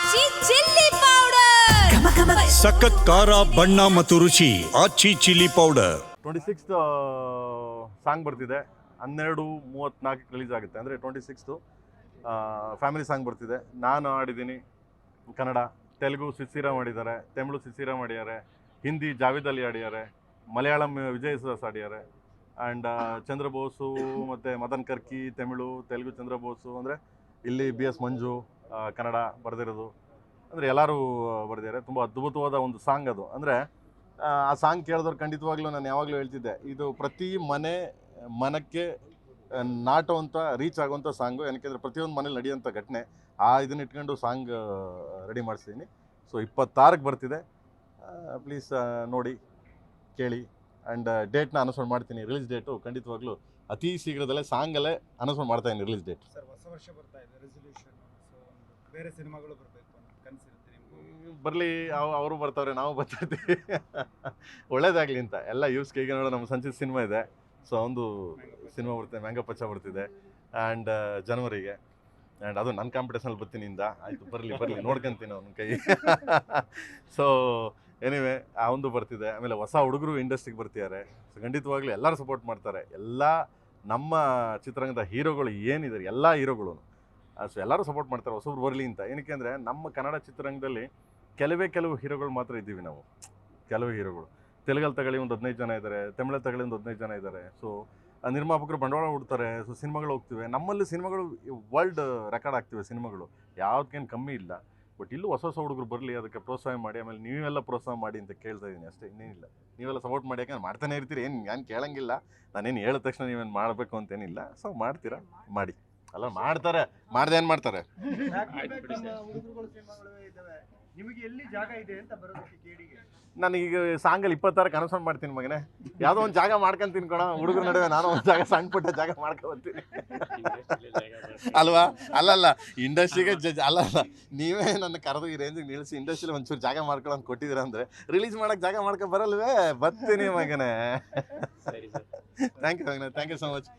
ಆಚಿ chilli powder ಸಖತ್ ಖಾರ ಬಣ್ಣ ಮತ್ತು ರುಚಿ ಆಚಿ ಚಿಲ್ಲಿ ಪೌಡರ್ 26th ಸಾಂಗ್ ಬರ್ತಿದೆ 12:34 ರಿಲೀಸ್ ಆಗುತ್ತೆ ಅಂದರೆ 26th ಫ್ಯಾಮಿಲಿ ಸಾಂಗ್ ಬರ್ತಿದೆ. ನಾನು ಆಡಿದ್ದೀನಿ ಕನ್ನಡ, ತೆಲುಗು ಸಿಸಿರಾ ಮಾಡಿದ್ದಾರೆ, ತಮಿಳು ಸಿಸಿರಾ ಮಾಡಿದ್ದಾರೆ, ಹಿಂದಿ ಜಾವೇದ್ ಅಲಿ ಆಡಿದ್ದಾರೆ, ಮಲಯಾಳಂ ವಿಜಯ್ ದಾಸ್ ಆಡಿದ್ದಾರೆ. ಆ್ಯಂಡ್ ಚಂದ್ರಬೋಸು ಮತ್ತು ಮದನ್ ಕರ್ಕಿ ತಮಿಳು, ತೆಲುಗು ಚಂದ್ರಬೋಸು ಅಂದರೆ ಇಲ್ಲಿ BS ಮಂಜು ಕನ್ನಡ ಬರೆದಿರೋದು, ಅಂದರೆ ಎಲ್ಲರೂ ಬರೆದಿದ್ದಾರೆ. ತುಂಬ ಅದ್ಭುತವಾದ ಒಂದು ಸಾಂಗ್ ಅದು. ಅಂದರೆ ಆ ಸಾಂಗ್ ಕೇಳಿದವ್ರು ಖಂಡಿತವಾಗ್ಲೂ ನಾನು ಯಾವಾಗಲೂ ಹೇಳ್ತಿದ್ದೆ, ಇದು ಪ್ರತಿ ಮನಕ್ಕೆ ನಾಟುವಂಥ ರೀಚ್ ಆಗುವಂಥ ಸಾಂಗು. ಏನಕ್ಕೆಂದರೆ ಪ್ರತಿಯೊಂದು ಮನೇಲಿ ನಡೆಯುವಂಥ ಘಟನೆ ಇದನ್ನ ಇಟ್ಕೊಂಡು ಸಾಂಗ್ ರೆಡಿ ಮಾಡಿಸಿದ್ದೀನಿ. ಸೊ 26ಕ್ಕೆ ಬರ್ತಿದೆ. ಪ್ಲೀಸ್ ನೋಡಿ, ಕೇಳಿ. ಆ್ಯಂಡ್ ಡೇಟ್ನ ಅನೌನ್ಸ್ಮೆಂಟ್ ಮಾಡ್ತೀನಿ. ರಿಲೀಸ್ ಡೇಟು ಖಂಡಿತವಾಗ್ಲೂ ಅತಿ ಶೀಘ್ರದಲ್ಲೇ ಸಾಂಗಲ್ಲೇ ಅನೌನ್ಸ್ಮೆಂಟ್ ಮಾಡ್ತಾಯಿದ್ದೀನಿ ರಿಲೀಸ್ ಡೇಟ್. ಸರ್, ಹೊಸ ವರ್ಷ ಬರ್ತಾ ಇದೆ, ರೆಸಲ್ಯೂಷನ್. ಸೊ ಬೇರೆ ಸಿನಿಮಾಗಳು ಬರಬೇಕು ಅಂತ ಕನಸಿರುತ್ತೆ ನಿಮ್ಗೆ? ಬರಲಿ, ಅವರು ಬರ್ತಾವ್ರೆ, ನಾವು ಬರ್ತಾಯಿದ್ದೀವಿ. ಒಳ್ಳೇದಾಗಲಿ ಅಂತ ಎಲ್ಲ ಯೂಸ್ಗೆ. ಈಗ ನೋಡೋ ನಮ್ಮ ಸಂಚಿತ್ ಸಿನಿಮಾ ಇದೆ. ಸೊ ಒಂದು ಸಿನಿಮಾ ಬರ್ತಿದೆ, ಮ್ಯಾಂಗೋ ಪಚ್ಚ ಬರ್ತಿದೆ. ಆ್ಯಂಡ್ ಜನವರಿಗೆ. ಆ್ಯಂಡ್ ಅದು ನನ್ನ ಕಾಂಪಿಟೇಷನಲ್ಲಿ ಬರ್ತೀನಿ ಇಂದ. ಆಯಿತು, ಬರಲಿ ನೋಡ್ಕೊಂತೀನಿ ಅವನ ಕೈ. ಸೊ ಎನಿವೆ ಆ ಒಂದು ಬರ್ತಿದೆ. ಆಮೇಲೆ ಹೊಸ ಹುಡುಗರು ಇಂಡಸ್ಟ್ರಿಗೆ ಬರ್ತಿದ್ದಾರೆ. ಸೊ ಖಂಡಿತವಾಗ್ಲೂ ಎಲ್ಲರೂ ಸಪೋರ್ಟ್ ಮಾಡ್ತಾರೆ. ಎಲ್ಲ ನಮ್ಮ ಚಿತ್ರರಂಗದ ಹೀರೋಗಳು ಏನಿದ್ದಾರೆ ಎಲ್ಲ ಹೀರೋಗಳು ಸೊ ಎಲ್ಲರೂ ಸಪೋರ್ಟ್ ಮಾಡ್ತಾರೆ ಹೊಸಬ್ರು ಬರಲಿ ಅಂತ. ಏನಕ್ಕೆ ಅಂದರೆ ನಮ್ಮ ಕನ್ನಡ ಚಿತ್ರರಂಗದಲ್ಲಿ ಕೆಲವು ಹೀರೋಗಳು ಮಾತ್ರ ಇದ್ದೀವಿ ನಾವು. ಕೆಲವು ಹೀರೋಗಳು ತೆಲುಗಲ್ಲಿ ತಗೊಳ್ಳಿ ಒಂದು 15 ಜನ ಇದ್ದಾರೆ, ತಮಿಳಲ್ಲಿ ತಗೊಳ್ಳಿ ಒಂದು 15 ಜನ ಇದ್ದಾರೆ. ಸೊ ನಿರ್ಮಾಪಕರು ಬಂಡವಾಳ ಹುಡ್ತಾರೆ. ಸೊ ಸಿನಿಮಾಗಳು ಹೋಗ್ತಿವೆ. ನಮ್ಮಲ್ಲಿ ಸಿನಿಮಾಗಳು ವರ್ಲ್ಡ್ ರೆಕಾರ್ಡ್ ಆಗ್ತಿವೆ ಸಿನಿಮಾಗಳು, ಯಾವುದಕ್ಕೇನು ಕಮ್ಮಿ ಇಲ್ಲ. ಬಟ್ ಇಲ್ಲೂ ಹೊಸ ಹುಡುಗರು ಬರಲಿ, ಅದಕ್ಕೆ ಪ್ರೋತ್ಸಾಹ ಮಾಡಿ. ಆಮೇಲೆ ನೀವೆಲ್ಲ ಪ್ರೋತ್ಸಾಹ ಮಾಡಿ ಅಂತ ಕೇಳ್ತಾ ಇದ್ದೀನಿ ಅಷ್ಟೇ, ಇನ್ನೇನಿಲ್ಲ. ನೀವೆಲ್ಲ ಸಪೋರ್ಟ್ ಮಾಡಿ, ಯಾಕಂದ್ರೆ ಮಾಡ್ತಾನೆ ಇರ್ತೀರಿ. ನಾನು ಕೇಳಂಗಿಲ್ಲ, ನಾನೇನು ಹೇಳಿದ ತಕ್ಷಣ ನೀವೇನು ಮಾಡಬೇಕು ಅಂತೇನಿಲ್ಲ. ಸೊ ಮಾಡ್ತೀರಾ, ಮಾಡಿ. ಅಲ್ಲ ಮಾಡ್ತಾರೆ, ಮಾಡ್ದೆ ಏನು ಮಾಡ್ತಾರೆ. ನಿಮಗೆ ಎಲ್ಲಿ ಜಾಗ ಇದೆ ಅಂತ ಬರೋದಕ್ಕೆ ಕೇಳಿಗೆ? ನಾನೀಗ ಸಾಂಗಲ್ಲಿ 26ಕ್ಕೆ ಅನೌನ್ಸ್ಮೆಂಟ್ ಮಾಡ್ತೀನಿ ಮಗನೇ. ಯಾವುದೋ ಒಂದು ಜಾಗ ಮಾಡ್ಕೊಂತೀನಿ ಕಣ, ಹುಡುಗರ ನಡುವೆ ನಾನು ಒಂದು ಜಾಗ, ಸಣ್ಣ ಪುಟ್ಟ ಜಾಗ ಮಾಡ್ಕೊಬರ್ತೀನಿ ಅಲ್ವಾ? ಅಲ್ಲಲ್ಲ, ಇಂಡಸ್ಟ್ರಿಗೆ ಅಲ್ಲ, ನೀವೇ ನನ್ನ ಕರೆದು ಈ ರೇಂಜಿಗೆ ನಿಲ್ಲಿಸಿ ಇಂಡಸ್ಟ್ರಿಲಿ ಒಂಚೂರು ಜಾಗ ಮಾಡ್ಕೊಳ್ಳೋದು ಕೊಟ್ಟಿದ್ದೀರಾ ಅಂದರೆ ರಿಲೀಸ್ ಮಾಡೋಕ್ಕೆ ಜಾಗ ಮಾಡ್ಕೊ ಬರಲ್ವೇ? ಬರ್ತೀನಿ ಮಗನೇ. ಥ್ಯಾಂಕ್ ಯು ಮಗನೇ, ಥ್ಯಾಂಕ್ ಯು ಸೊ ಮಚ್.